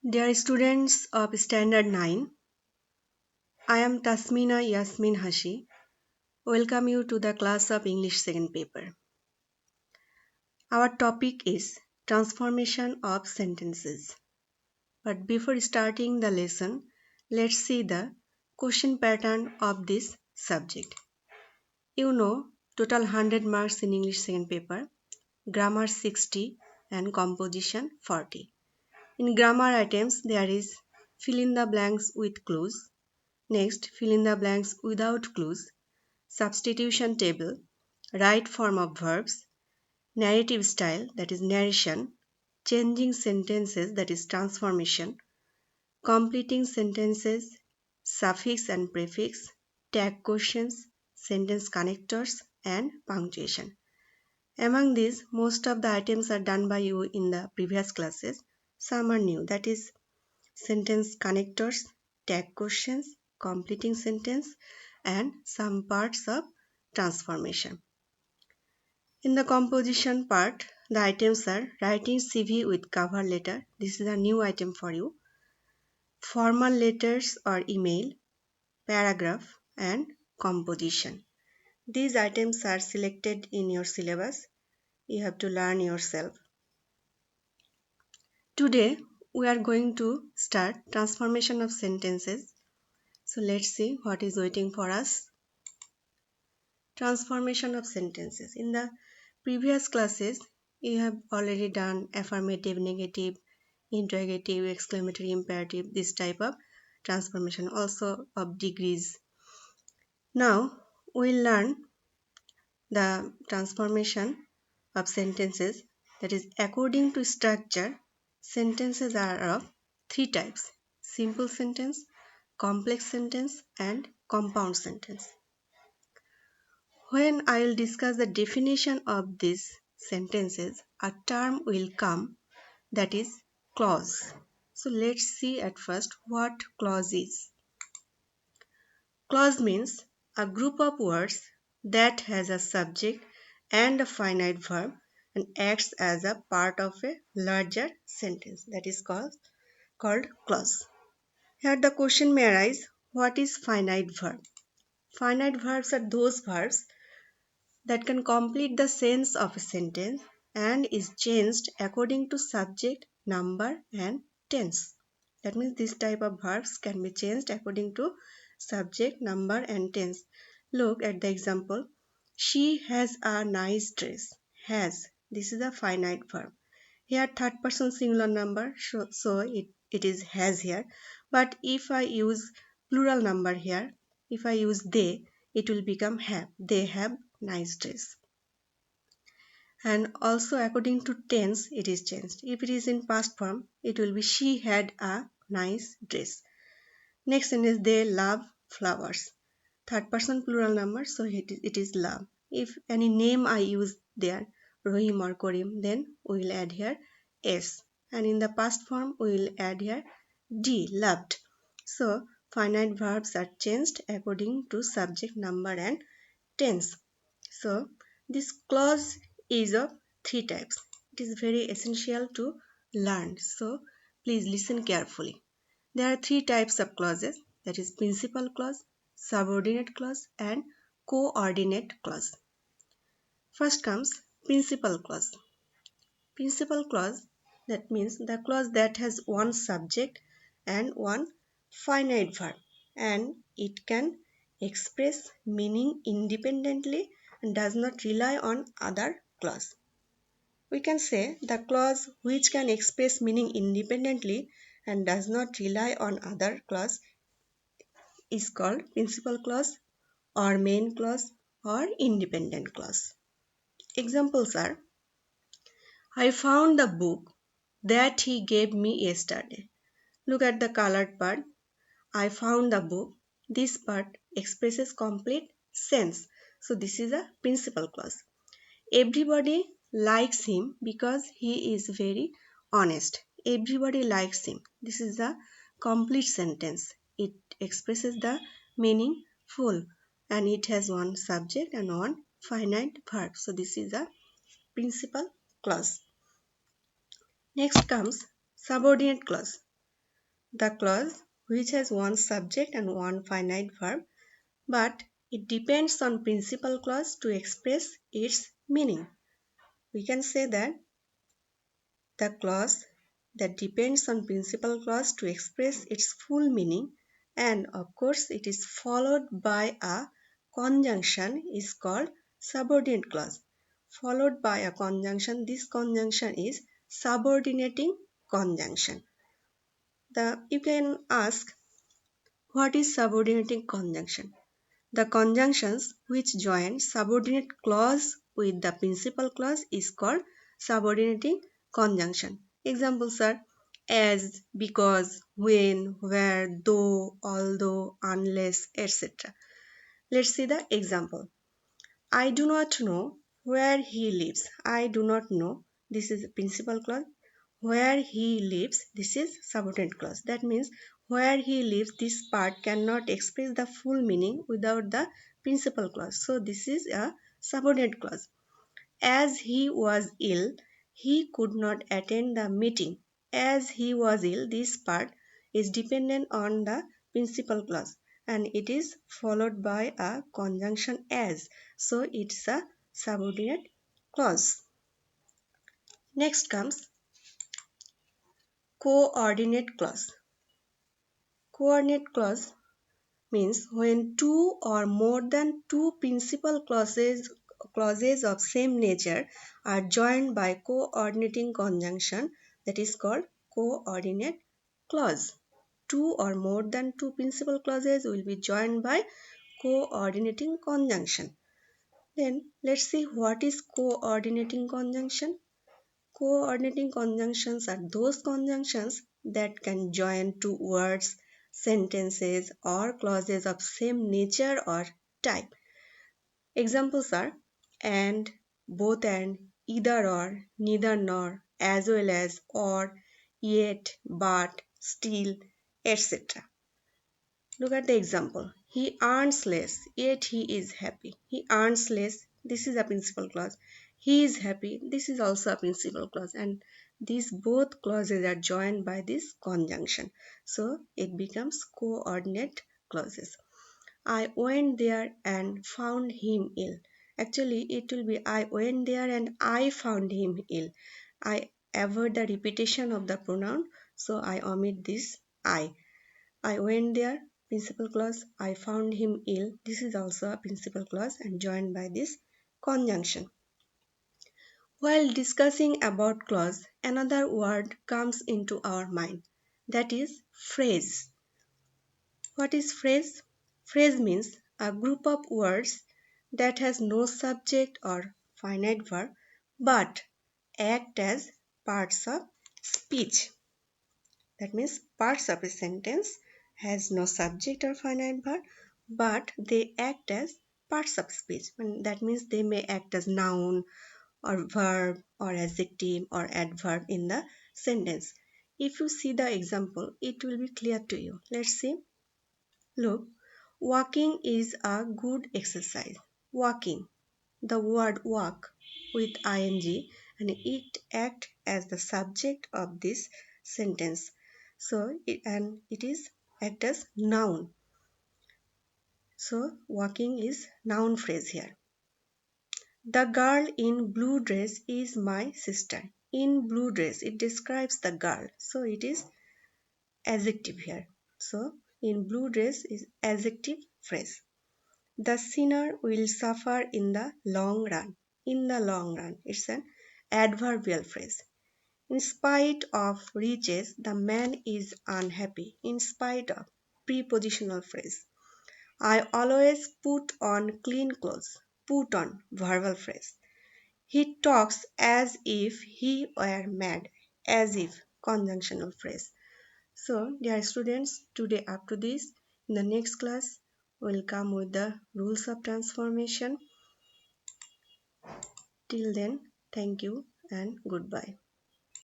Dear students of Standard 9, I am Tasmina Yasmin Hashi. Welcome you to the class of English second paper. Our topic is transformation of sentences. But before starting the lesson, let's see the question pattern of this subject. You know, total 100 marks in English second paper, grammar 60 and composition 40. In grammar items, there is fill in the blanks with clues. Next, fill in the blanks without clues, substitution table, right form of verbs, narrative style that is narration, changing sentences that is transformation, completing sentences, suffix and prefix, tag questions, sentence connectors, and punctuation. Among these, most of the items are done by you in the previous classes. Some are new, that is sentence connectors, tag questions, completing sentence, and some parts of transformation. In the composition part, the items are writing CV with cover letter. This is a new item for you. Formal letters or email, paragraph, and composition. These items are selected in your syllabus. You have to learn yourself. Today, we are going to start transformation of sentences. So let's see what is waiting for us. Transformation of sentences. In the previous classes, you have already done affirmative, negative, interrogative, exclamatory, imperative, this type of transformation, also of degrees. Now, we'll learn the transformation of sentences, that is, according to structure, sentences are of three types: simple sentence, complex sentence, and compound sentence. When I will discuss the definition of these sentences, a term will come, that is clause. So let's see at first what clause is. Clause means a group of words that has a subject and a finite verb and acts as a part of a larger sentence, that is called clause. Here the question may arise, what is finite verb? Finite verbs are those verbs that can complete the sense of a sentence and is changed according to subject, number, and tense. That means this type of verbs can be changed according to subject, number, and tense. Look at the example. She has a nice dress. Has. This is a finite verb. Here third person singular number, so it is has here. But if I use plural number here, if I use they, it will become have. They have nice dress. And also according to tense, it is changed. If it is in past form, it will be she had a nice dress. Next sentence, they love flowers. Third person plural number, so it is love. If any name I use there, Rohim or Korim, then we will add here S. And in the past form, we will add here D, loved. So finite verbs are changed according to subject, number, and tense. So this clause is of three types. It is very essential to learn. So please listen carefully. There are three types of clauses, that is principal clause, subordinate clause, and coordinate clause. First comes principal clause. Principal clause, that means the clause that has one subject and one finite verb, and it can express meaning independently and does not rely on other clause. We can say the clause which can express meaning independently and does not rely on other clause is called principal clause or main clause or independent clause. Examples are, I found the book that he gave me yesterday. Look at the colored part. I found the book. This part expresses complete sense. So this is a principal clause. Everybody likes him because he is very honest. Everybody likes him. This is a complete sentence. It expresses the meaning full and it has one subject and one finite verb. So this is a principal clause. Next comes subordinate clause. the clause which has one subject and one finite verb, but it depends on principal clause to express its meaning. We can say that the clause that depends on principal clause to express its full meaning, and of course it is followed by a conjunction, is called subordinate clause. Followed by a conjunction, this conjunction is subordinating conjunction. You can ask, what is subordinating conjunction? The conjunctions which join subordinate clause with the principal clause is called subordinating conjunction. Examples are as, because, when, where, though, although, unless, etc. Let's see the example. I do not know where he lives. I do not know. This is the principal clause. Where he lives, this is subordinate clause. That means where he lives, this part cannot express the full meaning without the principal clause. So this is a subordinate clause. As he was ill, he could not attend the meeting. As he was ill, this part is dependent on the principal clause and it is followed by a conjunction as. So it's a subordinate clause. Next comes coordinate clause. Coordinate clause means when two or more than two principal clauses of same nature are joined by coordinating conjunction, that is called coordinate clause. Two or more than two principal clauses will be joined by coordinating conjunction. Then let's see what is coordinating conjunction. Coordinating conjunctions are those conjunctions that can join two words, sentences, or clauses of same nature or type. Examples are and, both and, either or, neither nor, as well as, or, yet, but, still, etc. Look at the example. He earns less, yet he is happy. He earns less. This is a principal clause. He is happy. This is also a principal clause. And these both clauses are joined by this conjunction. So it becomes coordinate clauses. I went there and found him ill. Actually, it will be I went there and I found him ill. I avoid the repetition of the pronoun, so I omit this I. I went there, principal clause. I found him ill. This is also a principal clause and joined by this conjunction. While discussing about clause, another word comes into our mind. That is phrase. What is phrase? Phrase means a group of words that has no subject or finite verb but act as parts of speech. That means parts of a sentence has no subject or finite verb, but they act as parts of speech. And that means they may act as noun or verb or adjective or adverb in the sentence. If you see the example, it will be clear to you. Let's see. Look, walking is a good exercise. Walking, the word walk with ing, and it acts as the subject of this sentence. So it is act as noun. So walking is noun phrase here. The girl in blue dress is my sister. In blue dress, it describes the girl. So it is adjective here. So in blue dress is adjective phrase. The sinner will suffer in the long run. In the long run, it's an adverbial phrase. In spite of riches, the man is unhappy. In spite of, prepositional phrase. I always put on clean clothes. Put on, verbal phrase. He talks as if he were mad. As if, conjunctional phrase. So, dear students, today up to this, in the next class, we'll come with the rules of transformation. Till then, thank you and goodbye.